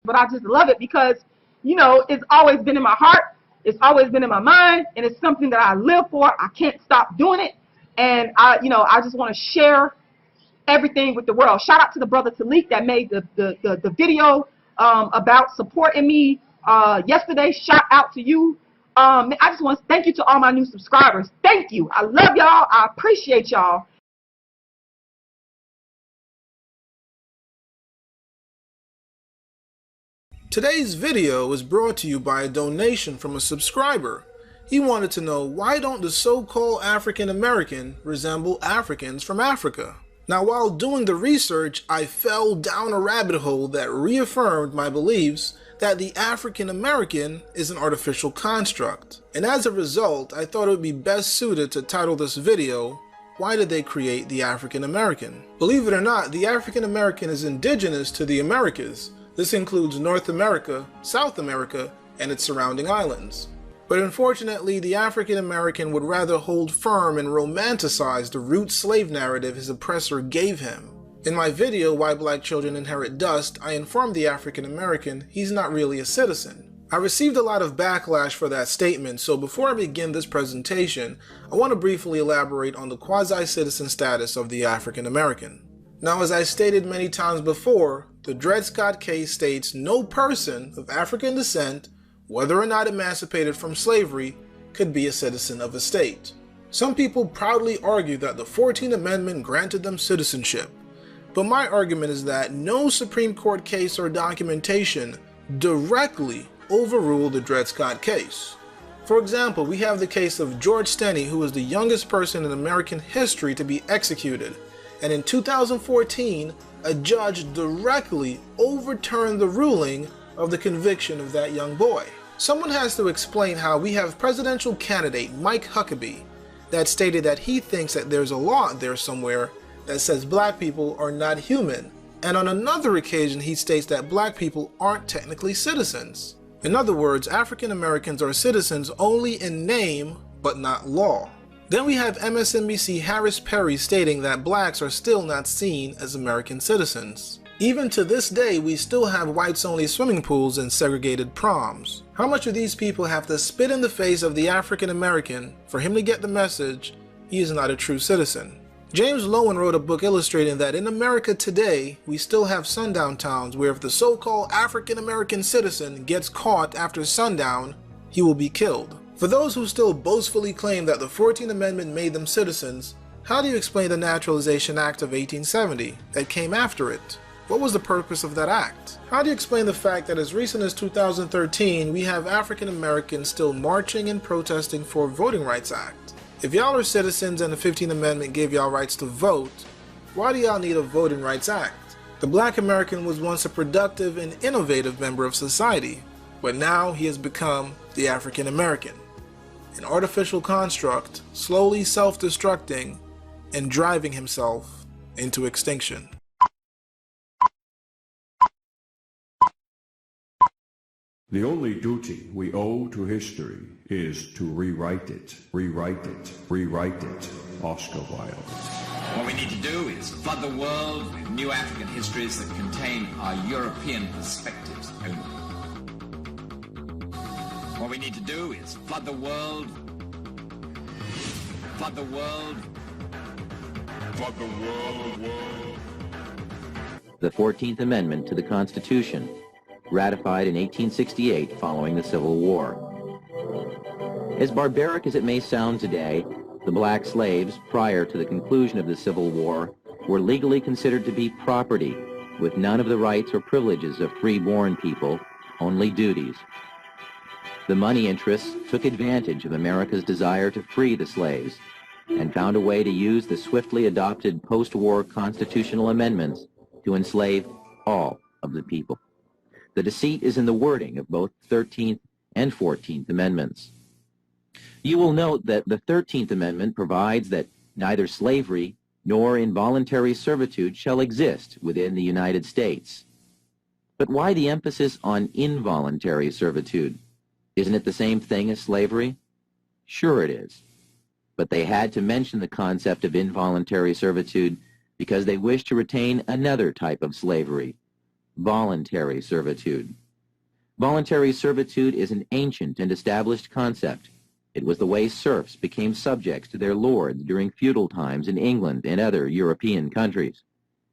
but I just love it because, you know, it's always been in my heart. It's always been in my mind, and it's something that I live for. I can't stop doing it. And I just want to share everything with the world. Shout out to the brother Taalik that made the video about supporting me yesterday. Shout out to you. I just want to thank you to all my new subscribers. Thank you. I love y'all. I appreciate y'all. Today's video is brought to you by a donation from a subscriber. He wanted to know, why don't the so-called African American resemble Africans from Africa? Now, while doing the research, I fell down a rabbit hole that reaffirmed my beliefs that the African American is an artificial construct. And as a result, I thought it would be best suited to title this video, "Why did they create the African American?" Believe it or not, the African American is indigenous to the Americas. This includes North America, South America, and its surrounding islands. But unfortunately, the African American would rather hold firm and romanticize the root slave narrative his oppressor gave him. In my video, Why Black Children Inherit Dust, I informed the African American he's not really a citizen. I received a lot of backlash for that statement, so before I begin this presentation, I want to briefly elaborate on the quasi-citizen status of the African American. Now, as I stated many times before, the Dred Scott case states no person of African descent, whether or not emancipated from slavery, could be a citizen of a state. Some people proudly argue that the 14th Amendment granted them citizenship, but my argument is that no Supreme Court case or documentation directly overruled the Dred Scott case. For example, we have the case of George Stenny, who was the youngest person in American history to be executed, and in 2014, a judge directly overturned the ruling of the conviction of that young boy. Someone has to explain how we have presidential candidate Mike Huckabee that stated that he thinks that there's a law out there somewhere that says black people are not human, and on another occasion he states that black people aren't technically citizens. In other words, African Americans are citizens only in name but not law. Then we have MSNBC Harris Perry stating that blacks are still not seen as American citizens. Even to this day, we still have whites-only swimming pools and segregated proms. How much do these people have to spit in the face of the African American for him to get the message he is not a true citizen? James Loewen wrote a book illustrating that in America today, we still have sundown towns where if the so-called African American citizen gets caught after sundown, he will be killed. For those who still boastfully claim that the 14th Amendment made them citizens, how do you explain the Naturalization Act of 1870 that came after it? What was the purpose of that act? How do you explain the fact that as recent as 2013, we have African Americans still marching and protesting for Voting Rights Act? If y'all are citizens and the 15th Amendment gave y'all rights to vote, why do y'all need a Voting Rights Act? The black American was once a productive and innovative member of society, but now he has become the African American, an artificial construct, slowly self-destructing and driving himself into extinction. The only duty we owe to history is to rewrite it, rewrite it, rewrite it. Oscar Wilde. What we need to do is flood the world with new African histories that contain our European perspectives only. What we need to do is flood the world, flood the world, flood the world. The 14th Amendment to the Constitution, ratified in 1868 following the Civil War. As barbaric as it may sound today, the black slaves, prior to the conclusion of the Civil War, were legally considered to be property, with none of the rights or privileges of free-born people, only duties. The money interests took advantage of America's desire to free the slaves, and found a way to use the swiftly adopted post-war constitutional amendments to enslave all of the people. The deceit is in the wording of both 13th and 14th Amendments. You will note that the 13th Amendment provides that neither slavery nor involuntary servitude shall exist within the United States. But why the emphasis on involuntary servitude? Isn't it the same thing as slavery? Sure it is. But they had to mention the concept of involuntary servitude because they wished to retain another type of slavery, voluntary servitude. Voluntary servitude is an ancient and established concept. It was the way serfs became subjects to their lords during feudal times in England and other European countries.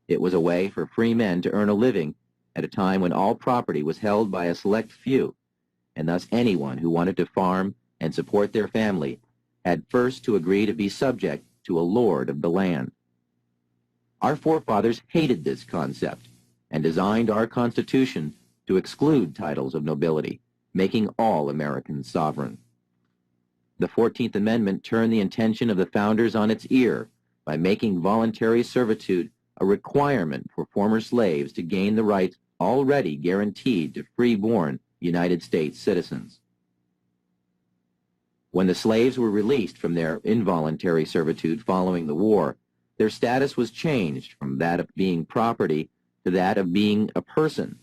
It was a way for free men to earn a living at a time when all property was held by a select few, and thus anyone who wanted to farm and support their family had first to agree to be subject to a lord of the land. Our forefathers hated this concept and designed our Constitution to exclude titles of nobility, making all Americans sovereign. The 14th Amendment turned the intention of the founders on its ear by making voluntary servitude a requirement for former slaves to gain the rights already guaranteed to free-born United States citizens. When the slaves were released from their involuntary servitude following the war, their status was changed from that of being property to that of being a person.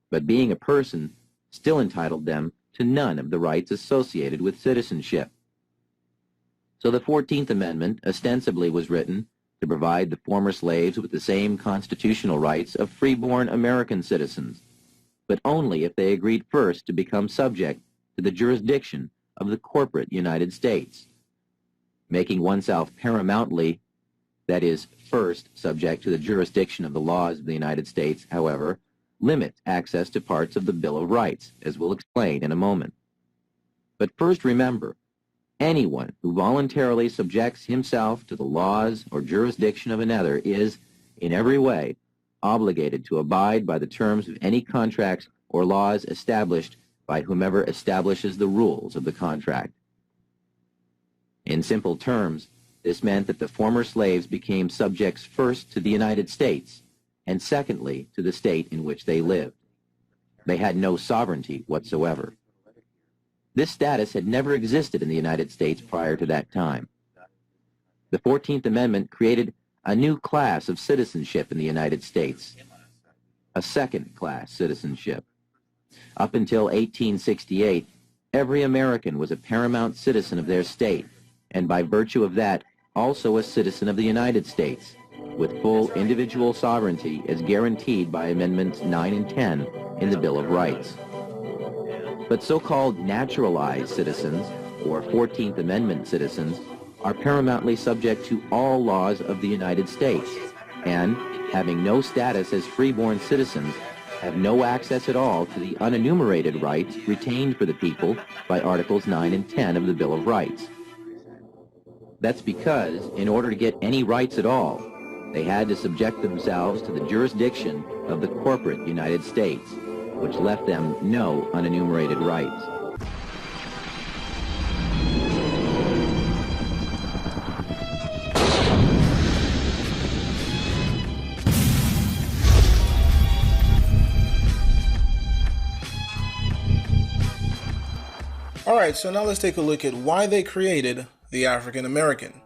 But being a person still entitled them to none of the rights associated with citizenship. So the 14th Amendment ostensibly was written to provide the former slaves with the same constitutional rights of free-born American citizens, but only if they agreed first to become subject to the jurisdiction of the corporate United States. Making oneself paramountly, that is, first subject to the jurisdiction of the laws of the United States, however, limits access to parts of the Bill of Rights, as we'll explain in a moment. But first remember, anyone who voluntarily subjects himself to the laws or jurisdiction of another is, in every way, obligated to abide by the terms of any contracts or laws established by whomever establishes the rules of the contract. In simple terms, this meant that the former slaves became subjects first to the United States, and secondly to the state in which they lived. They had no sovereignty whatsoever. This status had never existed in the United States prior to that time. The 14th Amendment created a new class of citizenship in the United States, a second-class citizenship. Up until 1868, every American was a paramount citizen of their state, and by virtue of that, also a citizen of the United States, with full individual sovereignty as guaranteed by Amendments 9 and 10 in the Bill of Rights. But so-called naturalized citizens, or 14th Amendment citizens, are paramountly subject to all laws of the United States, and, having no status as freeborn citizens, have no access at all to the unenumerated rights retained for the people by Articles 9 and 10 of the Bill of Rights. That's because, in order to get any rights at all, they had to subject themselves to the jurisdiction of the corporate United States, which left them no unenumerated rights. Alright, so now let's take a look at why they created the African American.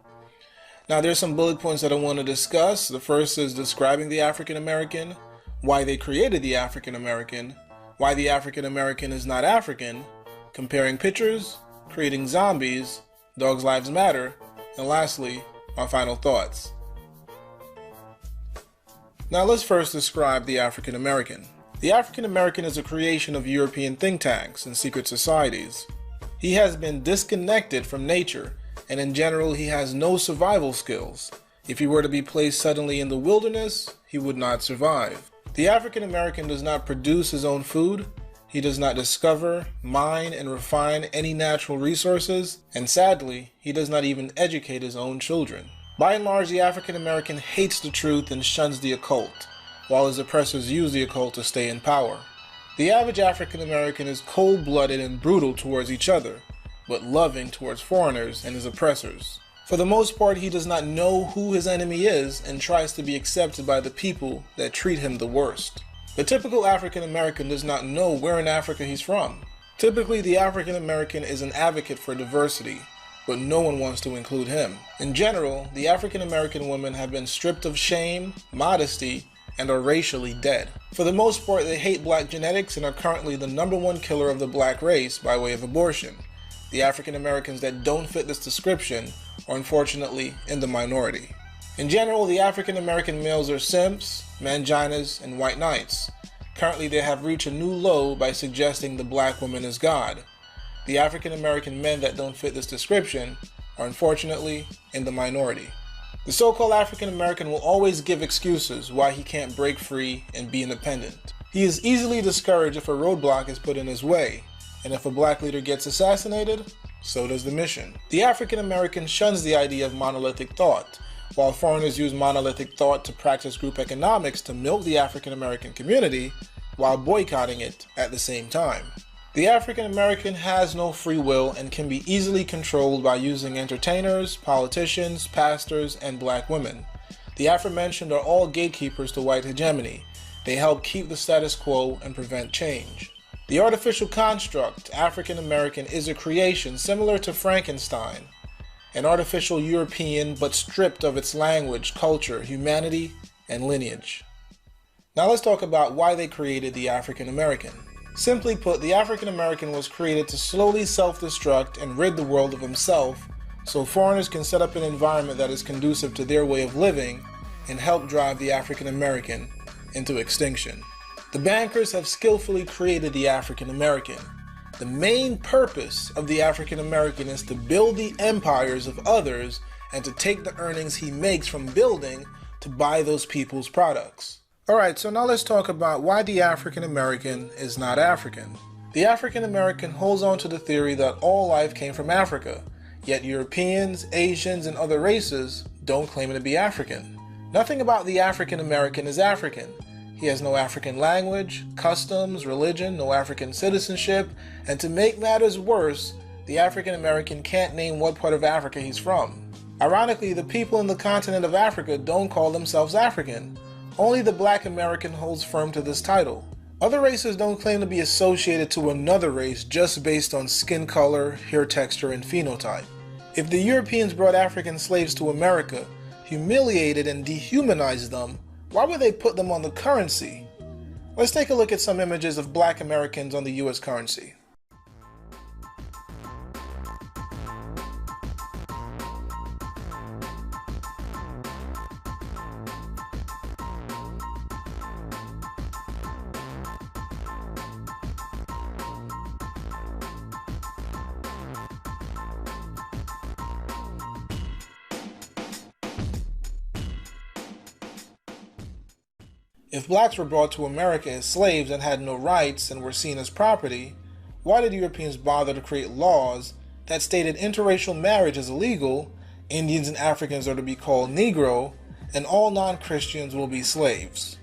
Now there's some bullet points that I want to discuss. The first is describing the African American, why they created the African American, why the African American is not African, comparing pictures, creating zombies, Dogs Lives Matter, and lastly, my final thoughts. Now let's first describe the African American. The African American is a creation of European think tanks and secret societies. He has been disconnected from nature, and in general he has no survival skills. If he were to be placed suddenly in the wilderness, he would not survive. The African American does not produce his own food, he does not discover, mine, and refine any natural resources, and sadly, he does not even educate his own children. By and large, the African American hates the truth and shuns the occult, while his oppressors use the occult to stay in power. The average African American is cold-blooded and brutal towards each other, but loving towards foreigners and his oppressors. For the most part, he does not know who his enemy is and tries to be accepted by the people that treat him the worst. The typical African American does not know where in Africa he's from. Typically, the African American is an advocate for diversity, but no one wants to include him. In general, the African American women have been stripped of shame, modesty, and are racially dead. For the most part, they hate black genetics and are currently the #1 killer of the black race by way of abortion. The African Americans that don't fit this description are unfortunately in the minority. In general, the African American males are simps, manginas, and white knights. Currently, they have reached a new low by suggesting the black woman is God. The African American men that don't fit this description are unfortunately in the minority. The so-called African American will always give excuses why he can't break free and be independent. He is easily discouraged if a roadblock is put in his way, and if a black leader gets assassinated, so does the mission. The African American shuns the idea of monolithic thought, while foreigners use monolithic thought to practice group economics to milk the African American community while boycotting it at the same time. The African American has no free will and can be easily controlled by using entertainers, politicians, pastors, and black women. The aforementioned are all gatekeepers to white hegemony. They help keep the status quo and prevent change. The artificial construct, African American, is a creation similar to Frankenstein, an artificial European but stripped of its language, culture, humanity, and lineage. Now let's talk about why they created the African American. Simply put, the African American was created to slowly self-destruct and rid the world of himself so foreigners can set up an environment that is conducive to their way of living and help drive the African American into extinction. The bankers have skillfully created the African American. The main purpose of the African American is to build the empires of others and to take the earnings he makes from building to buy those people's products. Alright, so now let's talk about why the African American is not African. The African American holds on to the theory that all life came from Africa, yet Europeans, Asians, and other races don't claim to be African. Nothing about the African American is African. He has no African language, customs, religion, no African citizenship, and to make matters worse, the African American can't name what part of Africa he's from. Ironically, the people in the continent of Africa don't call themselves African. Only the black American holds firm to this title. Other races don't claim to be associated to another race just based on skin color, hair texture, and phenotype. If the Europeans brought African slaves to America, humiliated and dehumanized them, why would they put them on the currency? Let's take a look at some images of black Americans on the US currency. If blacks were brought to America as slaves and had no rights and were seen as property, why did Europeans bother to create laws that stated interracial marriage is illegal, Indians and Africans are to be called Negro, and all non-Christians will be slaves?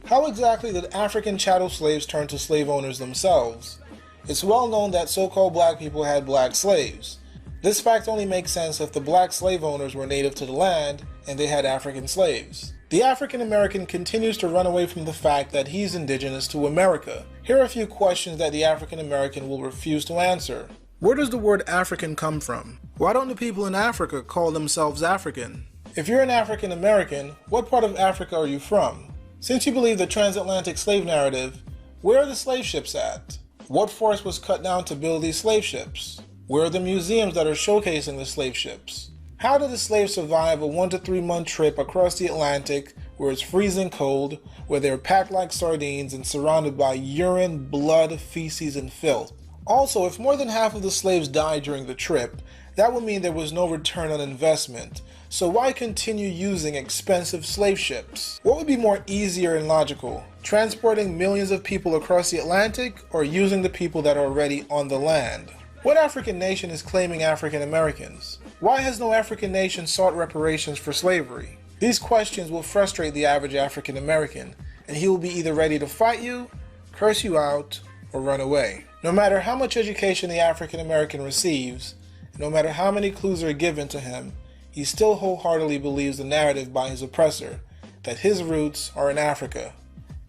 How exactly did African chattel slaves turn to slave owners themselves? It's well known that so-called black people had black slaves. This fact only makes sense if the black slave owners were native to the land and they had African slaves. The African American continues to run away from the fact that he's indigenous to America. Here are a few questions that the African American will refuse to answer. Where does the word African come from? Why don't the people in Africa call themselves African? If you're an African American, what part of Africa are you from? Since you believe the transatlantic slave narrative, where are the slave ships at? What forest was cut down to build these slave ships? Where are the museums that are showcasing the slave ships? How did the slaves survive a 1 to 3 month trip across the Atlantic where it's freezing cold, where they're packed like sardines and surrounded by urine, blood, feces, and filth? Also, if more than half of the slaves died during the trip, that would mean there was no return on investment. So why continue using expensive slave ships? What would be more easier and logical? Transporting millions of people across the Atlantic or using the people that are already on the land? What African nation is claiming African Americans? Why has no African nation sought reparations for slavery? These questions will frustrate the average African American, and he will be either ready to fight you, curse you out, or run away. No matter how much education the African American receives, no matter how many clues are given to him, he still wholeheartedly believes the narrative by his oppressor, that his roots are in Africa.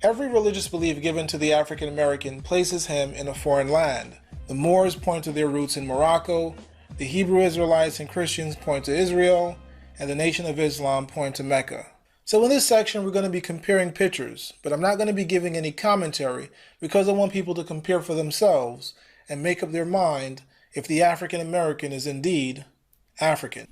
Every religious belief given to the African American places him in a foreign land. The Moors point to their roots in Morocco, the Hebrew Israelites and Christians point to Israel, and the Nation of Islam point to Mecca. So in this section, we're going to be comparing pictures, but I'm not going to be giving any commentary because I want people to compare for themselves and make up their mind if the African American is indeed African.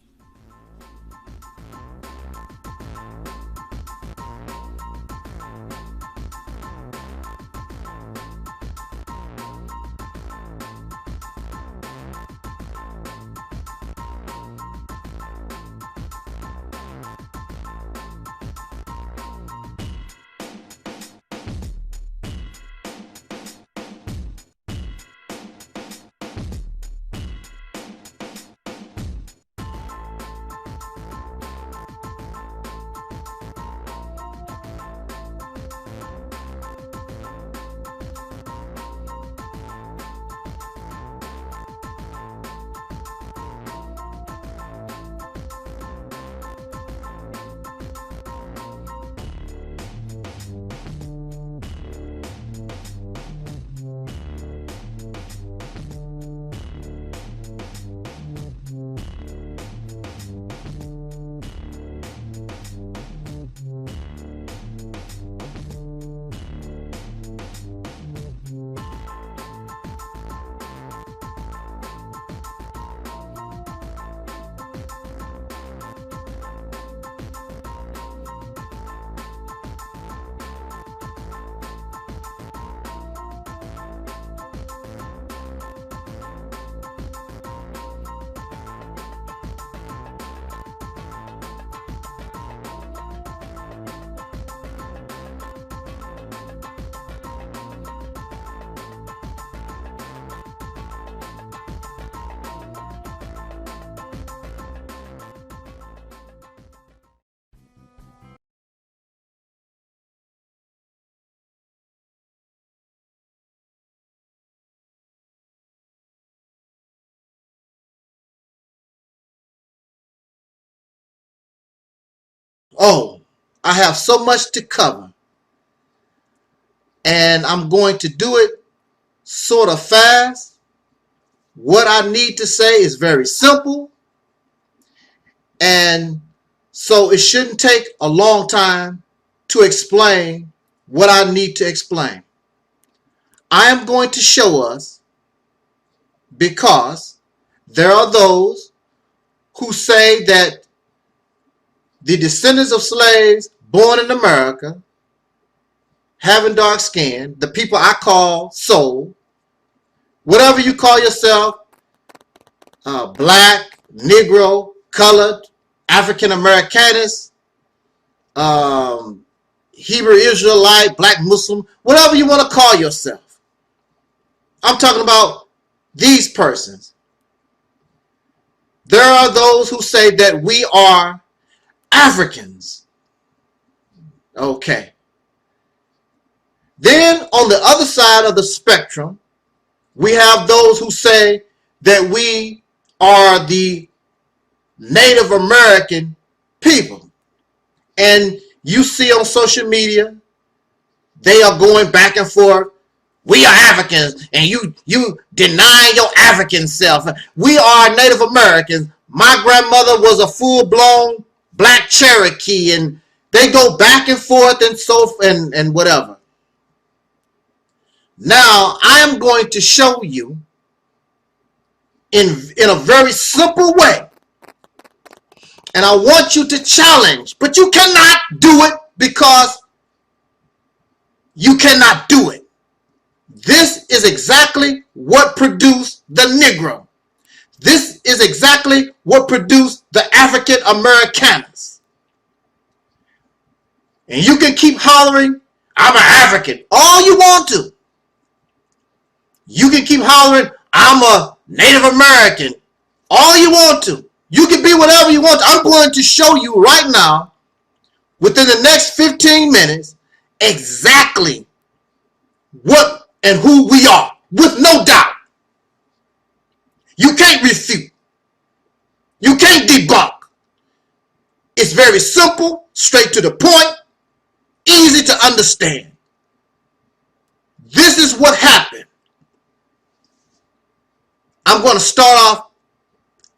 Oh, I have so much to cover. And I'm going to do it sort of fast. What I need to say is very simple. And so it shouldn't take a long time to explain what I need to explain. I am going to show us, because there are those who say that the descendants of slaves born in America, having dark skin, the people I call soul, whatever you call yourself, black, Negro, colored, African Americanist, Hebrew Israelite, black Muslim, whatever you want to call yourself. I'm talking about these persons. There are those who say that we are Africans. Okay. Then on the other side of the spectrum, we have those who say that we are the Native American people. And you see on social media, they are going back and forth. We are Africans, and you deny your African self. We are Native Americans. My grandmother was a full-blown black Cherokee, and they go back and forth and whatever. Now, I am going to show you in a very simple way. And I want you to challenge, but you cannot do it because you cannot do it. This is exactly what produced the Negro. This is exactly what produced the African Americaners. And you can keep hollering, I'm an African, all you want to. You can keep hollering, I'm a Native American, all you want to. You can be whatever you want. I'm going to show you right now, within the next 15 minutes, exactly what and who we are, with no doubt. You can't refute. You can't debunk. It's very simple, straight to the point, easy to understand. This is what happened. I'm going to start off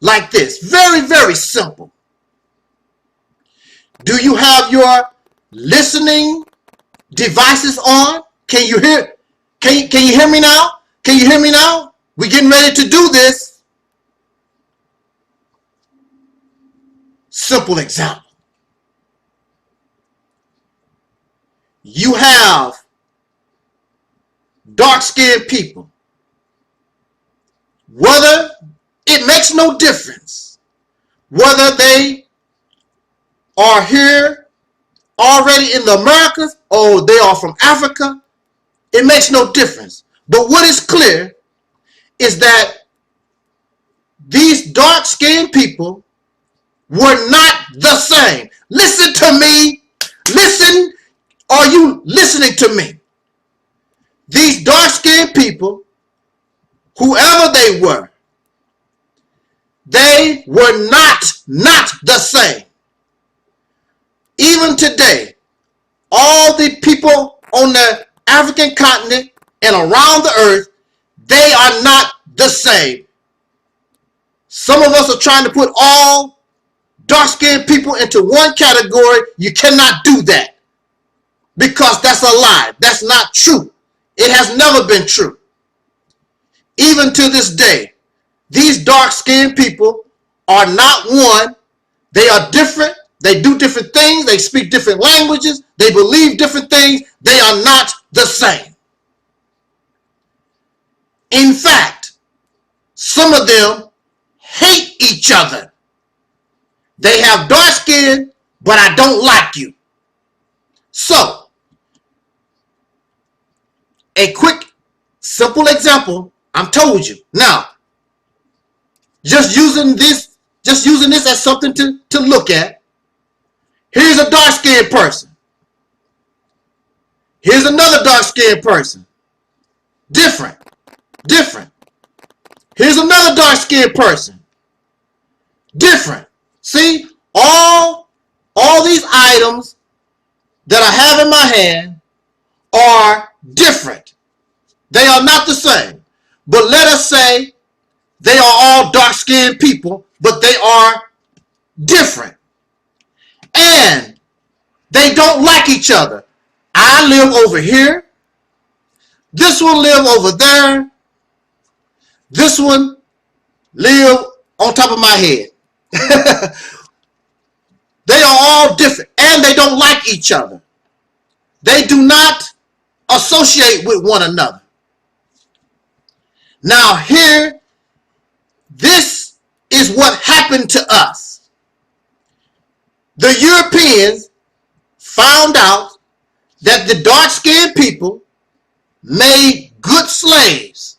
like this. Very, very simple. Do you have your listening devices on? Can you hear? Can you hear me now? Can you hear me now? We're getting ready to do this. Simple example. You have dark-skinned people. Whether it makes no difference whether they are here already in the Americas or they are from Africa, it makes no difference. But what is clear is that these dark-skinned people were not the same. Listen to me. Listen. Are you listening to me? These dark-skinned people, whoever they were not the same. Even today, all the people on the African continent and around the earth, they are not the same. Some of us are trying to put all dark-skinned people into one category. You cannot do that because that's a lie. That's not true. It has never been true. Even to this day, these dark-skinned people are not one. They are different. They do different things. They speak different languages. They believe different things. They are not the same. In fact, some of them hate each other. They have dark skin, but I don't like you. So, a quick, simple example, I'm told you. Now, just using this as something to look at. Here's a dark-skinned person. Here's another dark-skinned person. Different. Here's another dark-skinned person. Different. See, all all these items that I have in my hand are different. They are not the same. But let us say they are all dark-skinned people, but they are different. And they don't like each other. I live over here. This one live over there. This one live on top of my head. They are all different, and they don't like each other. They do not associate with one another. Now here, this is what happened to us. The Europeans found out that the dark-skinned people made good slaves.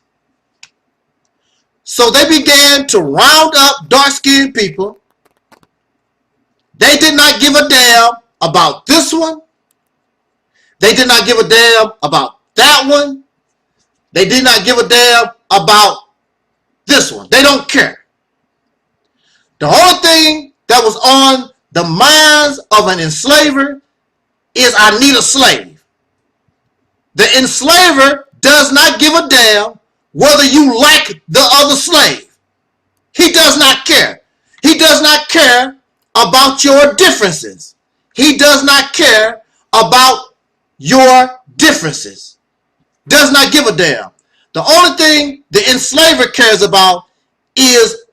So they began to round up dark-skinned people. They did not give a damn about this one. They did not give a damn about that one. They did not give a damn about this one. They don't care. The whole thing that was on the minds of an enslaver is, I need a slave. The enslaver does not give a damn whether you like the other slave. He does not care. He does not care about your differences. He does not care about your differences. Does not give a damn. The only thing the enslaver cares about is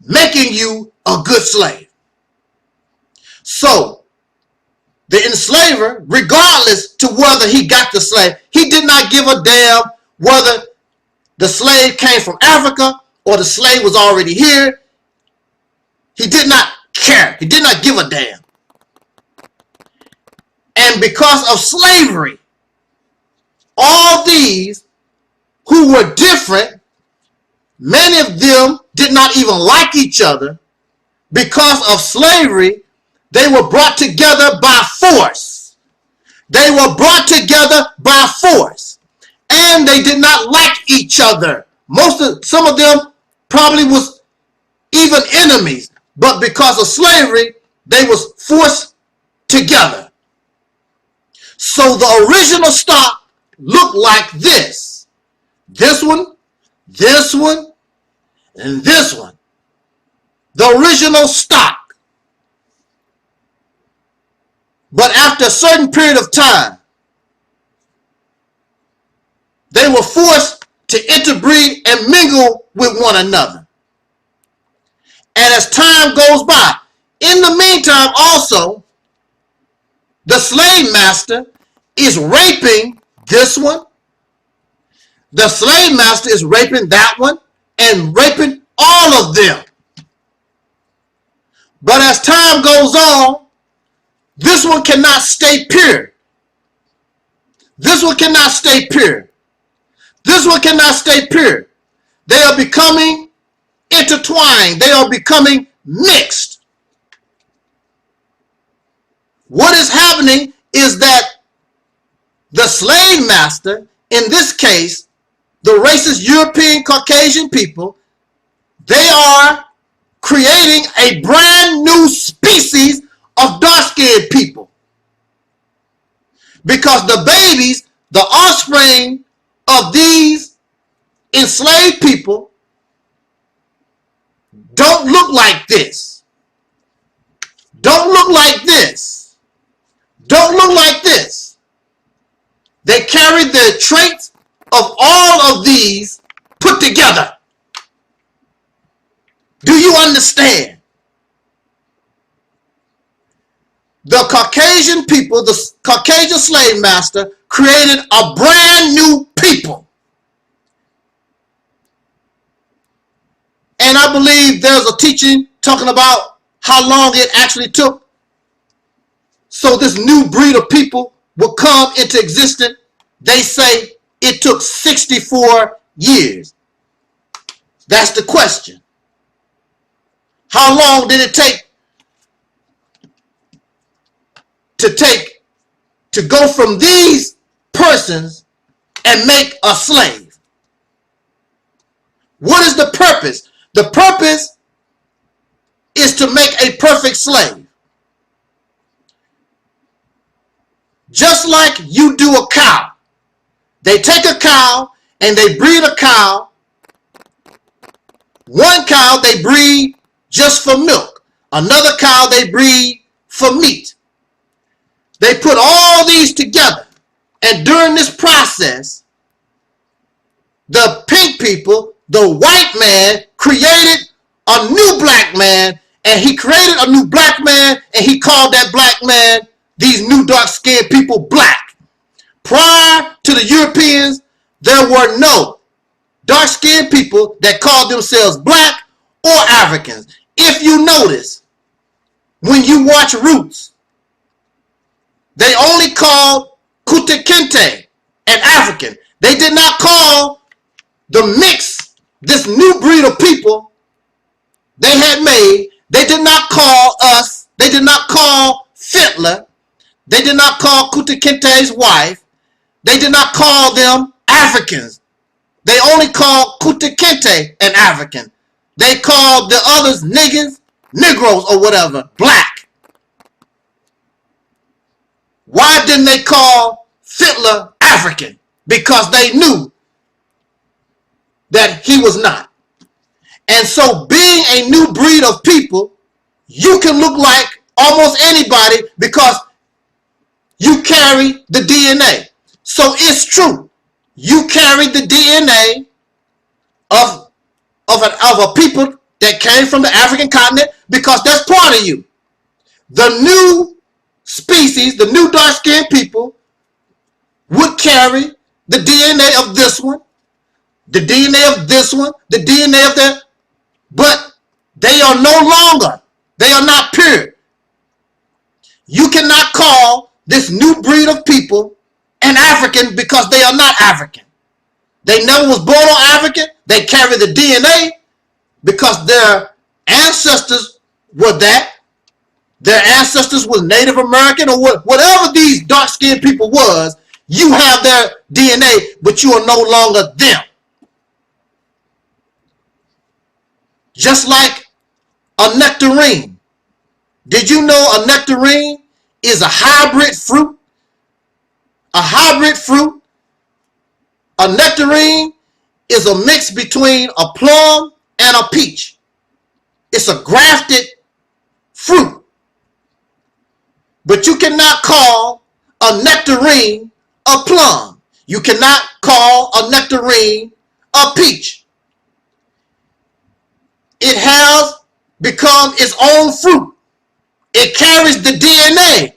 making you a good slave. So, the enslaver, regardless to whether he got the slave, he did not give a damn whether the slave came from Africa or the slave was already here. He did not care. He did not give a damn. And because of slavery, all these who were different, many of them did not even like each other. Because of slavery, they were brought together by force. They were brought together by force. And they did not like each other. Some of them probably was even enemies. But because of slavery, they was forced together. So the original stock looked like this. This one, and this one. The original stock. But after a certain period of time, they were forced to interbreed and mingle with one another. And as time goes by, in the meantime also, the slave master is raping this one. The slave master is raping that one and raping all of them. But as time goes on, this one cannot stay pure. This one cannot stay pure. This one cannot stay pure. They are becoming intertwined. They are becoming mixed. What is happening is that the slave master, in this case, the racist European Caucasian people, they are creating a brand new species of dark-skinned people. Because the babies, the offspring of these enslaved people, don't look like this. Don't look like this. Don't look like this. They carry the traits of all of these put together. Do you understand? The Caucasian people, the Caucasian slave master, created a brand new people. And I believe there's a teaching talking about how long it actually took so this new breed of people will come into existence. They say it took 64 years. That's the question. How long did it take to go from these persons and make a slave? What is the purpose? The purpose is to make a perfect slave. just like you do a cow. They take a cow and they breed a cow. One cow they breed just for milk. Another cow they breed for meat. They put all these together. And during this process, the pink people, the white man, created a new black man. And he created a new black man. And he called that black man, these new dark-skinned people, black. Prior to the Europeans, there were no dark-skinned people that called themselves black or Africans. If you notice, when you watch Roots, they only called Kunta Kinte an African. They did not call the mix, this new breed of people they had made. They did not call us, they did not call Fitler, they did not call Kunta Kinte's wife, they did not call them Africans. They only called Kunta Kinte an African. They called the others niggas, Negroes or whatever, black. Why didn't they call Fitler African? Because they knew that he was not. And so being a new breed of people, you can look like almost anybody because you carry the DNA. So it's true. You carry the DNA of a people that came from the African continent because that's part of you. The new species, the new dark-skinned people would carry the DNA of this one, the DNA of this one, the DNA of that, but they are no longer, they are not pure. You cannot call this new breed of people an African because they are not African. They never was born on African. They carry the DNA because their ancestors were that. Their ancestors was Native American or whatever these dark-skinned people was. You have their DNA, but you are no longer them. Just like a nectarine. Did you know a nectarine is a hybrid fruit? A hybrid fruit. A nectarine is a mix between a plum and a peach. It's a grafted fruit. But you cannot call a nectarine a plum. You cannot call a nectarine a peach. It has become its own fruit. It carries the DNA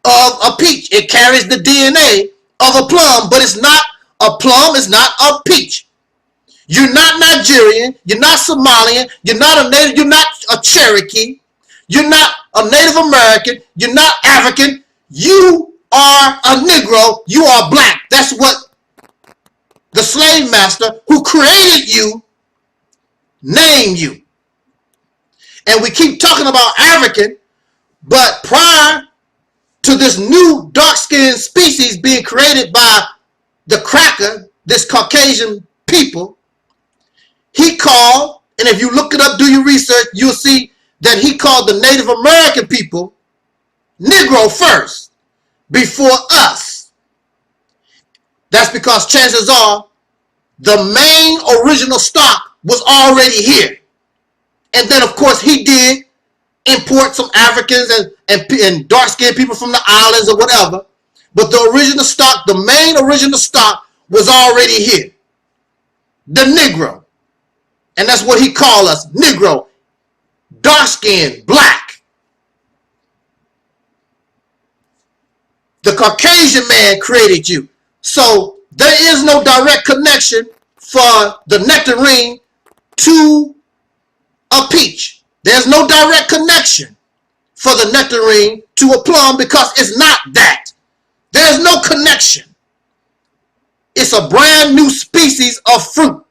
of a peach. It carries the DNA of a plum, but it's not a plum, it's not a peach. You're not Nigerian, you're not Somalian, you're not a native, you're not a Cherokee, you're not a Native American, you're not African, you are a Negro, you are black. That's what the slave master who created you named you. And we keep talking about African, but prior to this new dark-skinned species being created by the cracker, this Caucasian people, he called, and if you look it up, do your research, you'll see that he called the Native American people Negro first, before us. That's because chances are the main original stock was already here. And then, of course, he did import some Africans and dark-skinned people from the islands or whatever. But the original stock, the main original stock, was already here. The Negro. And that's what he called us, Negro. Dark-skinned, black. The Caucasian man created you. So there is no direct connection for the nectarine to a peach. There's no direct connection for the nectarine to a plum because it's not that. There's no connection. It's a brand new species of fruit.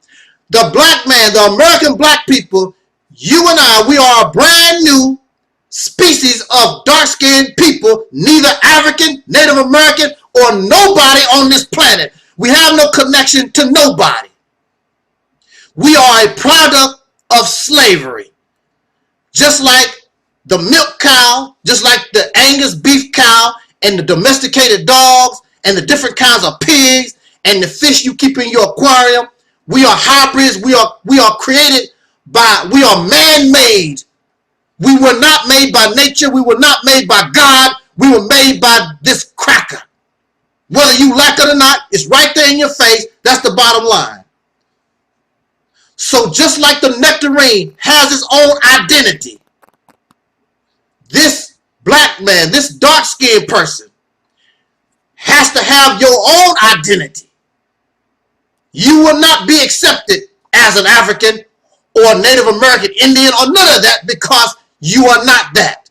The black man, the American black people, you and I, we are a brand new species of dark-skinned people, neither African, Native American, or nobody on this planet. We have no connection to nobody. We are a product of slavery. Just like the milk cow, just like the Angus beef cow and the domesticated dogs and the different kinds of pigs and the fish you keep in your aquarium. We are hybrids. We are created by, we are man-made. We were not made by nature. We were not made by God. We were made by this cracker. Whether you like it or not, it's right there in your face. That's the bottom line. So just like the nectarine has its own identity, this black man, this dark-skinned person, has to have your own identity. You will not be accepted as an African or Native American, Indian, or none of that, because you are not that.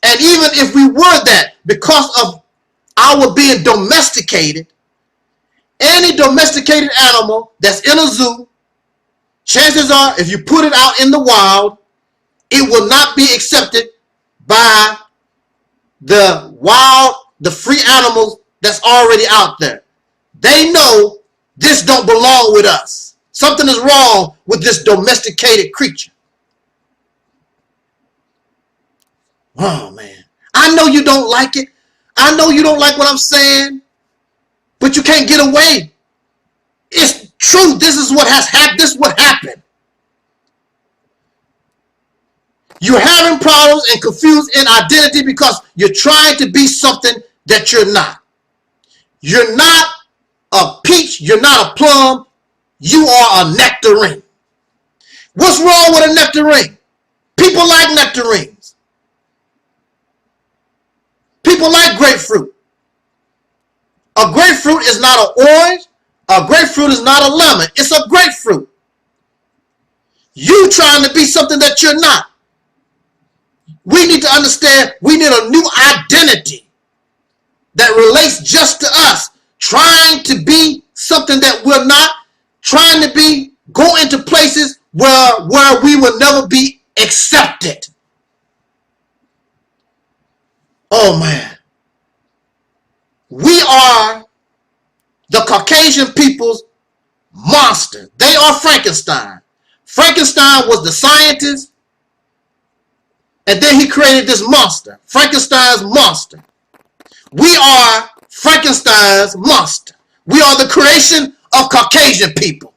And even if we were that, because of our being domesticated, any domesticated animal that's in a zoo, chances are if you put it out in the wild, it will not be accepted by the free animals that's already out there. They know this don't belong with us. Something is wrong with this domesticated creature. Oh man, I know you don't like it. I know you don't like what I'm saying, but you can't get away. It's true. This is what has happened. This is what happened. You're having problems and confused in identity because you're trying to be something that you're not. You're not a peach. You're not a plum. You are a nectarine. What's wrong with a nectarine? People like nectarines. People like grapefruit. A grapefruit is not an orange. A grapefruit is not a lemon. It's a grapefruit. You trying to be something that you're not. We need to understand we need a new identity that relates just to us. Trying to be something that we're not. Trying to go into places where we will never be accepted. Oh man. We are the Caucasian people's monster. They are Frankenstein. Frankenstein was the scientist, and then he created this monster, Frankenstein's monster. We are Frankenstein's monster. We are the creation of Caucasian people.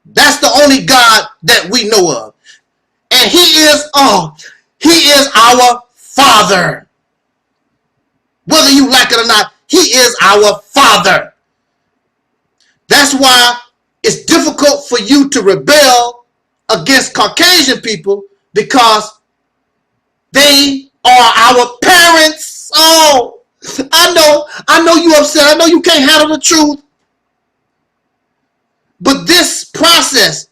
That's the only God that we know of. And he is our Father. Whether you like it or not, he is our Father. That's why it's difficult for you to rebel against Caucasian people, because they are our parents. Oh, I know you upset. I know you can't handle the truth. But this process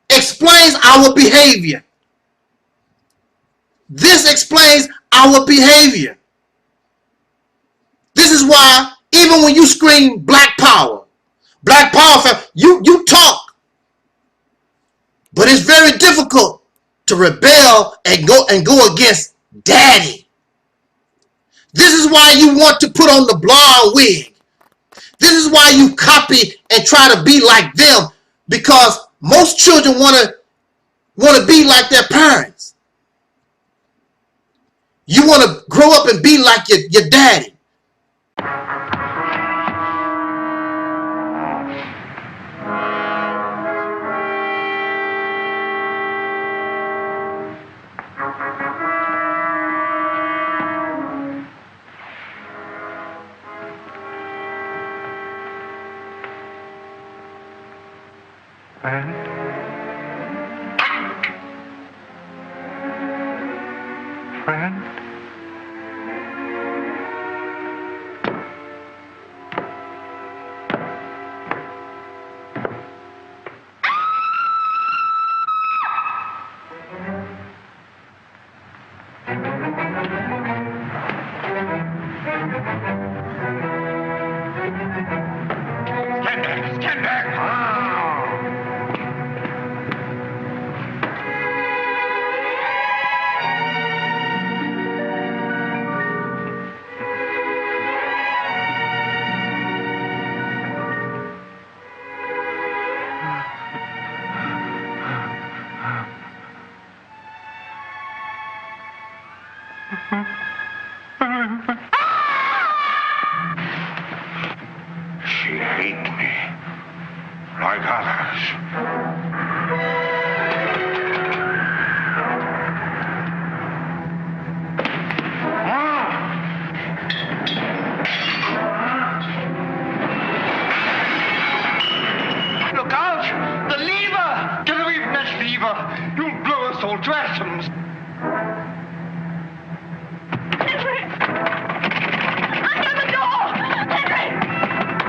explains our behavior. This explains our behavior. This is why even when you scream black power, you talk. But it's very difficult to rebel and go against daddy. This is why you want to put on the blonde wig. This is why you copy and try to be like them, because most children want to be like their parents. You want to grow up and be like your daddy. she hate me like others. Look out! The lever! Get away from that lever! You'll blow us all to atoms! Henry! Under the door! Henry!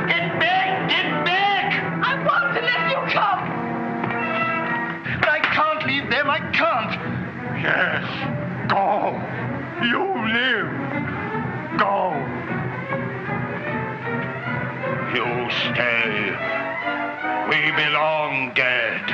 Get back! Get back! I want to let you come! But I can't leave them, I can't! Yes, go. You live. Go. You stay. We belong dead.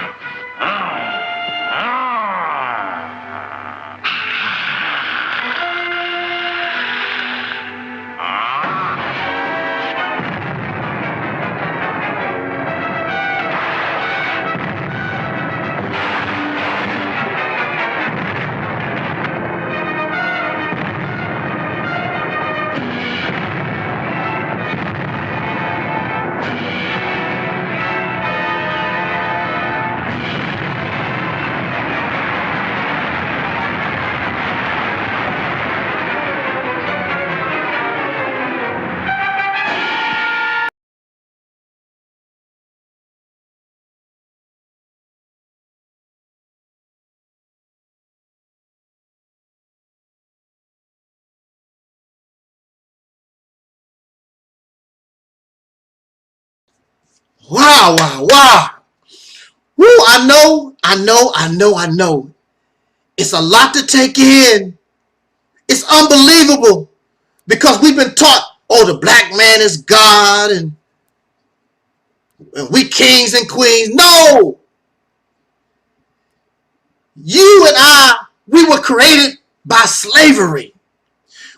Wow, wow, wow. Woo, I know. It's a lot to take in. It's unbelievable because we've been taught, oh, the black man is God and we kings and queens. No. You and I, we were created by slavery.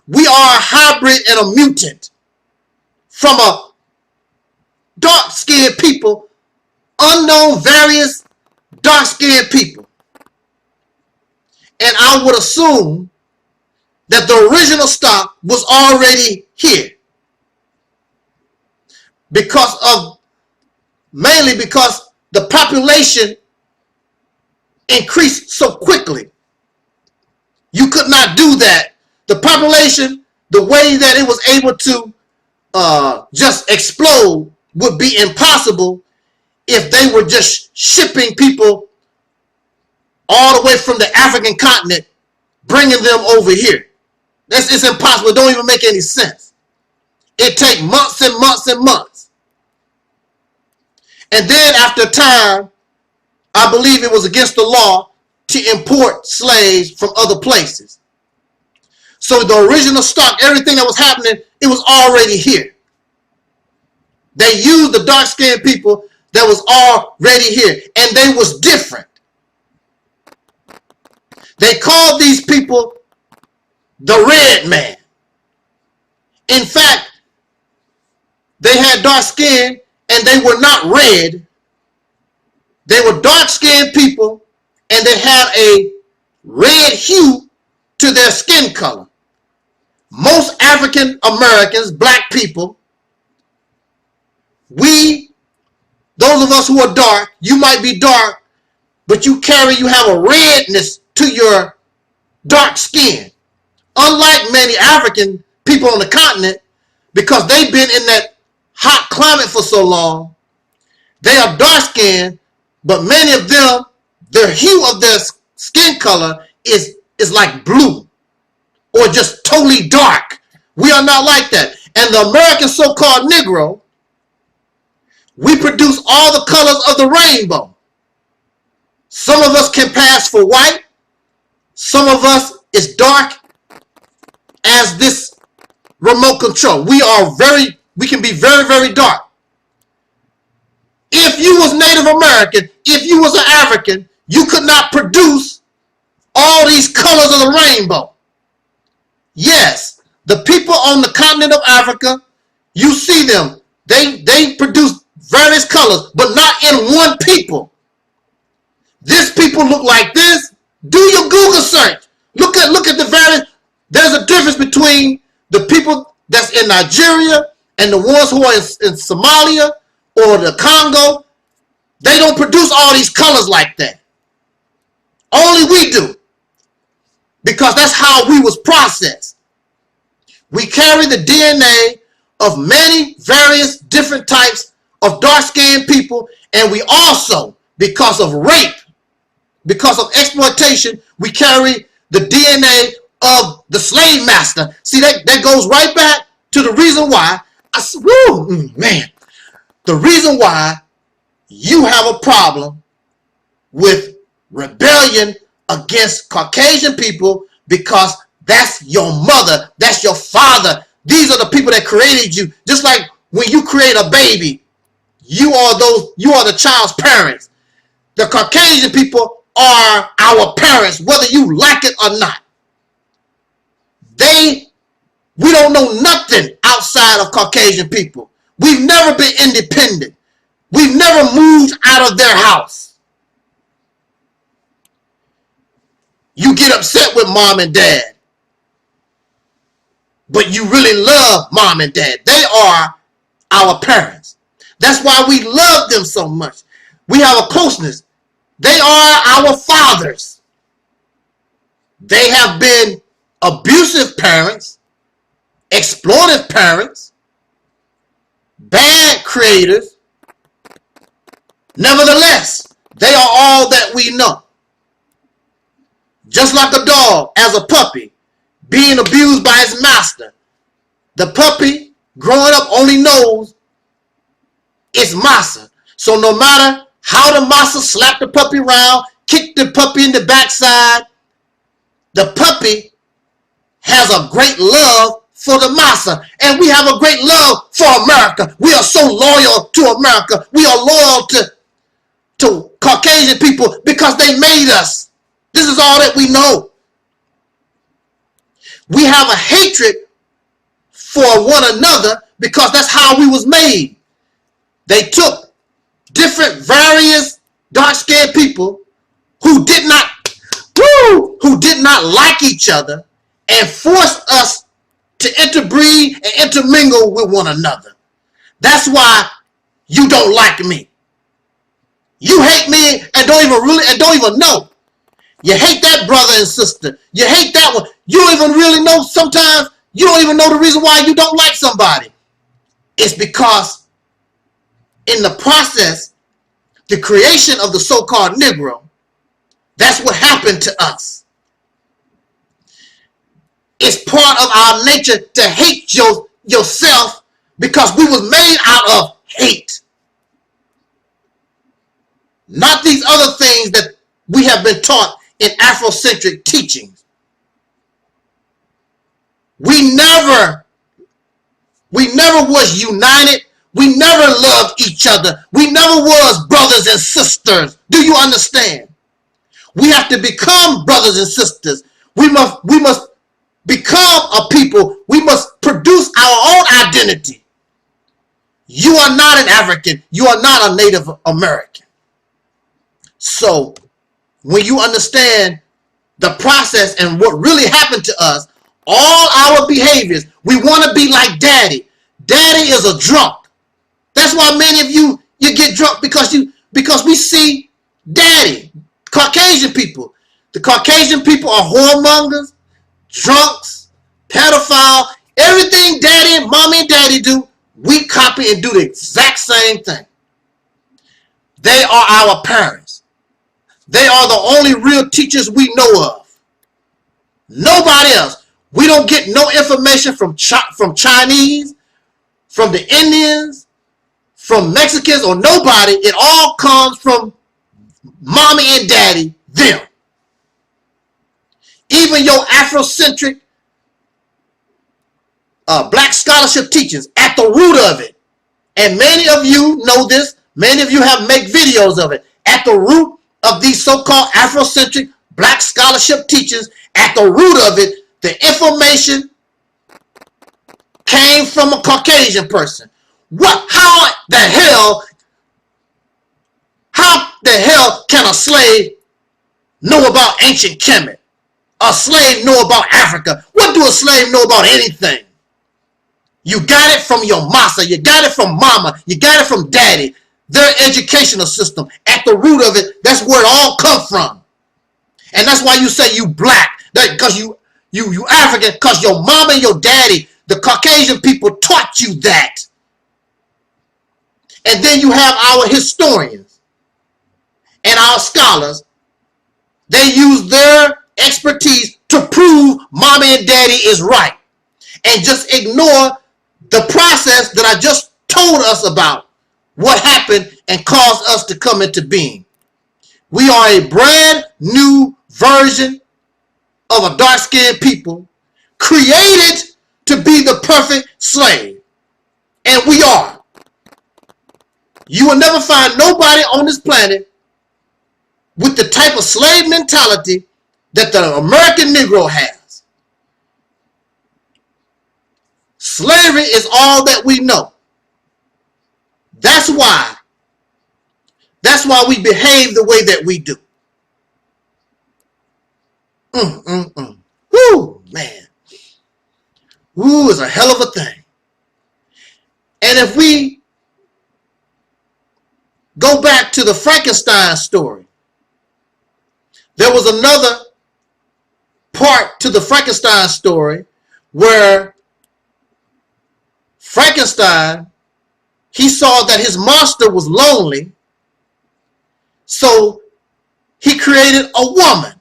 We are a hybrid and a mutant from a dark-skinned people, unknown various dark-skinned people. And I would assume that the original stock was already here mainly because the population increased so quickly. You could not do that. The population, the way that it was able to just explode would be impossible if they were just shipping people all the way from the African continent, bringing them over here. It's impossible. It don't even make any sense. It takes months and months and months. And then after a time, I believe it was against the law to import slaves from other places. So the original stock, everything that was happening, it was already here. They used the dark-skinned people that was already here, and they was different. They called these people the red man. In fact, they had dark skin and they were not red. They were dark-skinned people and they had a red hue to their skin color. Most African Americans, black people, those of us who are dark, you might be dark, but you have a redness to your dark skin. Unlike many African people on the continent, because they've been in that hot climate for so long, they are dark skinned, but many of them, the hue of their skin color is like blue or just totally dark. We are not like that. And the American so-called Negro, we produce all the colors of the rainbow. Some of us can pass for white. Some of us is dark as this remote control. We can be very, very dark. If you was Native American, if you was an African, you could not produce all these colors of the rainbow. Yes, the people on the continent of Africa, you see them. They produce various colors, but not in one people. This people look like this. Do your Google search. Look at the various. There's a difference between the people that's in Nigeria and the ones who are in Somalia or the Congo, they don't produce all these colors like that. Only we do. Because that's how we was processed. We carry the DNA of many various different types of dark-skinned people, and we also, because of rape, because of exploitation, we carry the DNA of the slave master. See, that goes right back to the reason why, the reason why you have a problem with rebellion against Caucasian people, because that's your mother, that's your father. These are the people that created you. Just like when you create a baby, you are the child's parents. The Caucasian people are our parents, whether you like it or not. We don't know nothing outside of Caucasian people. We've never been independent. We've never moved out of their house. You get upset with mom and dad, but you really love mom and dad. They are our parents. That's why we love them so much. We have a closeness. They are our fathers. They have been abusive parents, exploitive parents, bad creators. Nevertheless, they are all that we know. Just like a dog, as a puppy, being abused by its master. The puppy, growing up, only knows its master. So no matter how the master slapped the puppy around, kicked the puppy in the backside, the puppy has a great love for the master. And we have a great love for America. We are so loyal to America. We are loyal to Caucasian people because they made us. This is all that we know. We have a hatred for one another because that's how we was made. They took different various dark-skinned people who did not like each other and forced us to interbreed and intermingle with one another. That's why you don't like me. You hate me and don't even know. You hate that brother and sister. You hate that one. You don't even really know sometimes. You don't even know the reason why you don't like somebody. It's because in the process, the creation of the so-called Negro, that's what happened to us. It's part of our nature to hate yourself because we was made out of hate. Not these other things that we have been taught in Afrocentric teachings. We never was united. We never loved each other. We never was brothers and sisters. Do you understand? We have to become brothers and sisters. We must become a people. We must produce our own identity. You are not an African. You are not a Native American. So when you understand the process and what really happened to us, all our behaviors, we want to be like daddy. Daddy is a drunk. That's why many of you get drunk because we see daddy. Caucasian people. The Caucasian people are whoremongers, drunks, pedophile. Everything daddy and mommy and daddy do, we copy and do the exact same thing. They are our parents. They are the only real teachers we know of. Nobody else. We don't get no information from Chinese, from the Indians, from Mexicans, or nobody. It all comes from mommy and daddy, them. Even your Afrocentric black scholarship teachers, at the root of it, and many of you know this, many of you have made videos of it, at the root of these so-called Afrocentric black scholarship teachers, at the root of it, the information came from a Caucasian person. How the hell can a slave know about ancient Kemet? A slave know about Africa? What do a slave know about anything? You got it from your massa. You got it from mama. You got it from daddy. Their educational system. At the root of it, that's where it all comes from. And that's why you say you black. Because you African. Because your mama and your daddy, the Caucasian people, taught you that. And then you have our historians and our scholars. They use their expertise to prove mama and daddy is right. And just ignore the process that I just told us about. What happened and caused us to come into being. We are a brand new version of a dark-skinned people created to be the perfect slave. And we are. You will never find nobody on this planet with the type of slave mentality that the American Negro has. Slavery is all that we know. That's why we behave the way that we do. Woo, man. Woo is a hell of a thing. And if we go back to the Frankenstein story, there was another part to the Frankenstein story where Frankenstein, he saw that his monster was lonely, so he created a woman.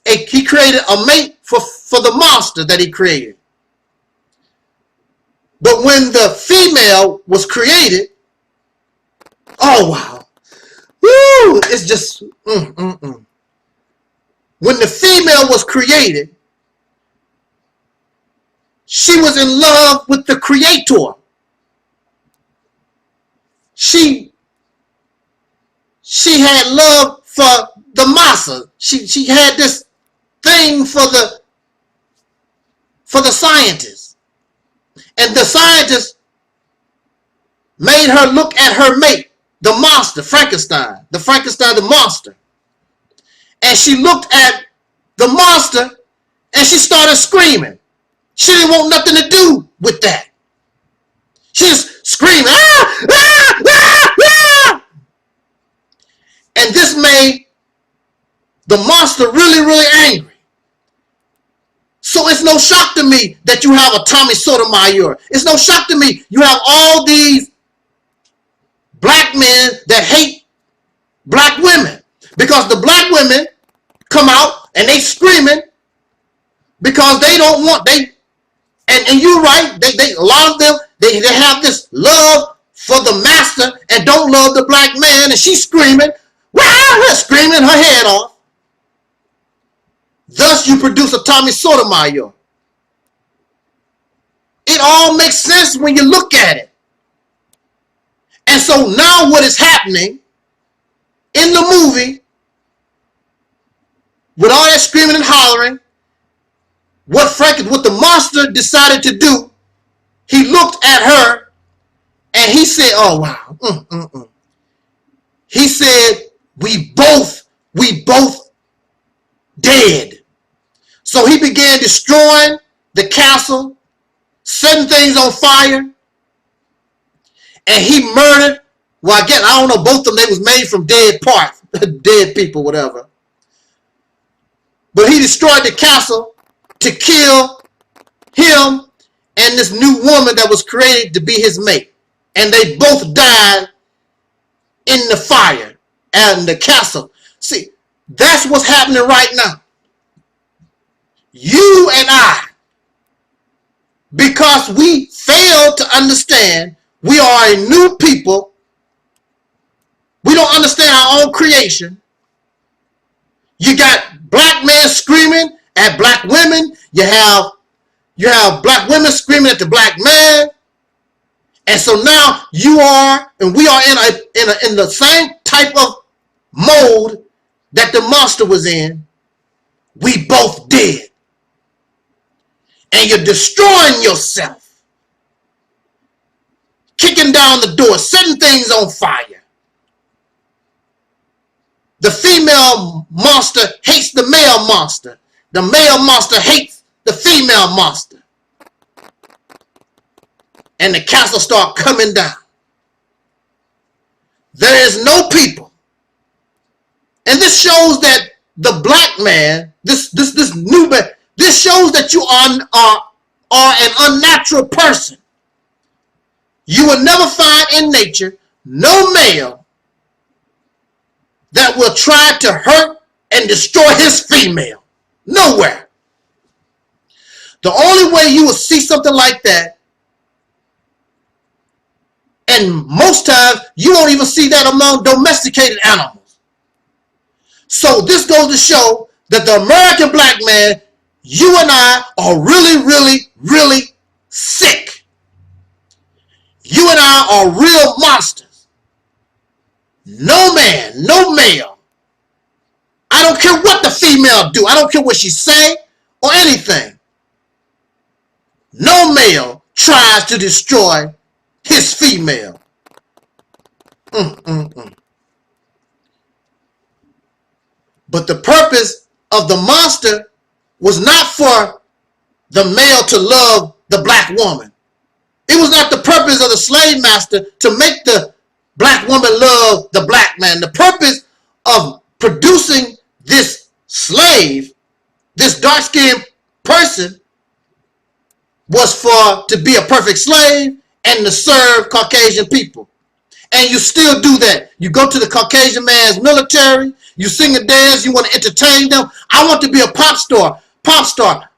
He created a mate for the monster that he created. But when the female was created, oh wow, woo, it's just, When the female was created, she was in love with the creator. She had love for the massa. She had this thing for the scientists. And the scientists made her look at her mate, the monster, Frankenstein, the monster. And she looked at the monster and she started screaming. She didn't want nothing to do with that. She just screaming, ah, ah, ah, ah. And this made the monster really, really angry. So it's no shock to me that you have a Tommy Sotomayor. It's no shock to me you have all these black men that hate black women. Because the black women come out and they screaming because they don't want, and you're right, a lot of them, they have this love for the master and don't love the black man, and she's screaming, wah, screaming her head off. Thus you produce a Tommy Sotomayor. It all makes sense when you look at it. And so now what is happening in the movie, with all that screaming and hollering, what the monster decided to do, he looked at her and he said, oh wow, He said, we both dead. So he began destroying the castle, setting things on fire, and he murdered, well, again, I don't know, both of them, they was made from dead parts, dead people, whatever. But he destroyed the castle to kill him and this new woman that was created to be his mate. And they both died in the fire and the castle. See, that's what's happening right now. You and I, because we failed to understand we are a new people, we don't understand our own creation. You got black men screaming at black women. You have black women screaming at the black man. And so now you are, and we are in the same type of mode that the monster was in. We both dead. And you're destroying yourself. Kicking down the door, setting things on fire. The female monster hates the male monster. The male monster hates the female monster. and the castle start coming down. There is no people. And this shows that the black man, this new man, this shows that you are an unnatural person. You will never find in nature no male that will try to hurt and destroy his female. Nowhere. The only way you will see something like that, and most times you won't even see that among domesticated animals. So this goes to show that the American black man, you and I are really, really, really sick. You and I are real monsters. No man, no male. I don't care what the female do. I don't care what she say or anything. No male tries to destroy his female. But the purpose of the monster was not for the male to love the black woman. It was not the purpose of the slave master to make the black woman love the black man. The purpose of producing this slave, this dark-skinned person, was to be a perfect slave and to serve Caucasian people. And you still do that. You go to the Caucasian man's military, you sing and dance, you want to entertain them. I want to be a pop star.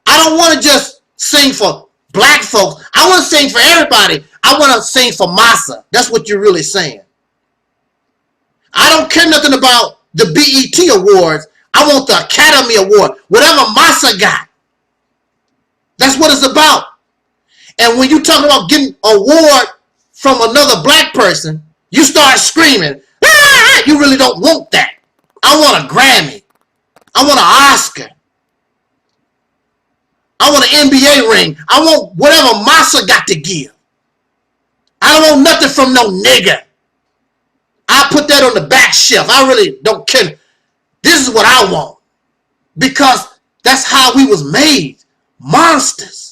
I don't want to just sing for black folks. I want to sing for everybody. I want to sing for massa. That's what you're really saying. I don't care nothing about the BET Awards. I want the Academy Award. Whatever massa got. That's what it's about. And when you talk about getting an award from another black person, you start screaming, ah, you really don't want that. I want a Grammy. I want an Oscar. I want an NBA ring. I want whatever massa got to give. I don't want nothing from no nigga. I put that on the back shelf. I really don't care. This is what I want. Because that's how we was made. Monsters.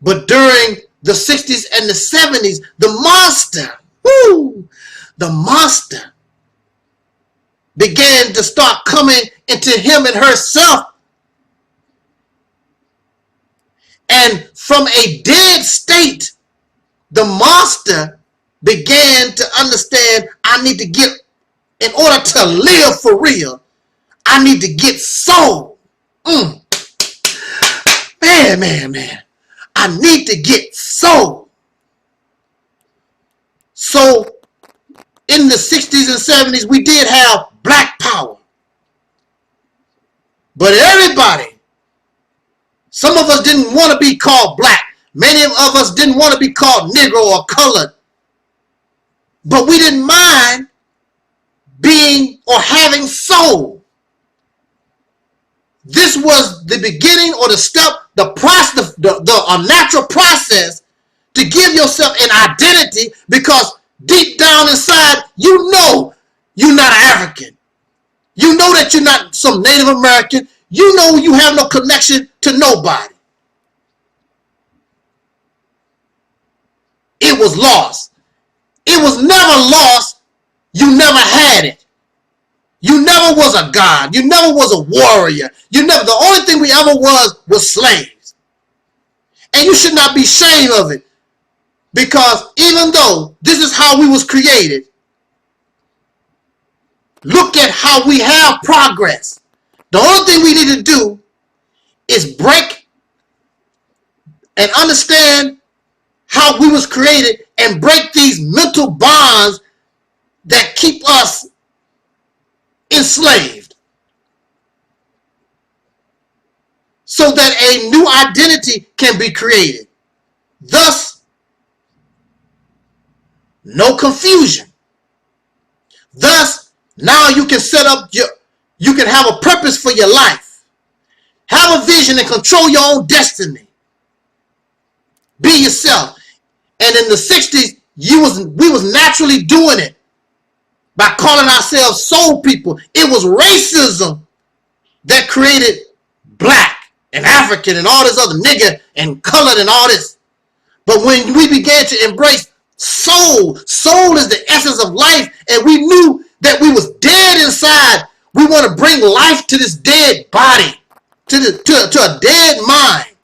But during the 60s and the 70s, the monster began to start coming into him and herself. And from a dead state, the monster began to understand, I need to get, in order to live for real, I need to get soul. Man. I need to get soul. So in the 60s and 70s, we did have black power. But everybody, some of us didn't want to be called black. Many of us didn't want to be called Negro or colored. But we didn't mind being or having soul. This was the beginning or the step, the process, the natural process to give yourself an identity, because deep down inside, you know you're not an African. You know that you're not some Native American. You know you have no connection to nobody. It was lost. It was never lost. You never had it. You never was a god. You never was a warrior. The only thing we ever was slaves. And you should not be ashamed of it. Because even though this is how we was created, look at how we have progress. The only thing we need to do is break and understand how we was created and break these mental bonds that keep us enslaved, so that a new identity can be created. Thus, no confusion. Thus, now you can set up you can have a purpose for your life. Have a vision and control your own destiny. Be yourself. And in the 60s, we was naturally doing it by calling ourselves soul people. It was racism that created and African and all this other nigga and colored and all this. But when we began to embrace soul is the essence of life, and we knew that we was dead inside. We want to bring life to this dead body, to a dead mind.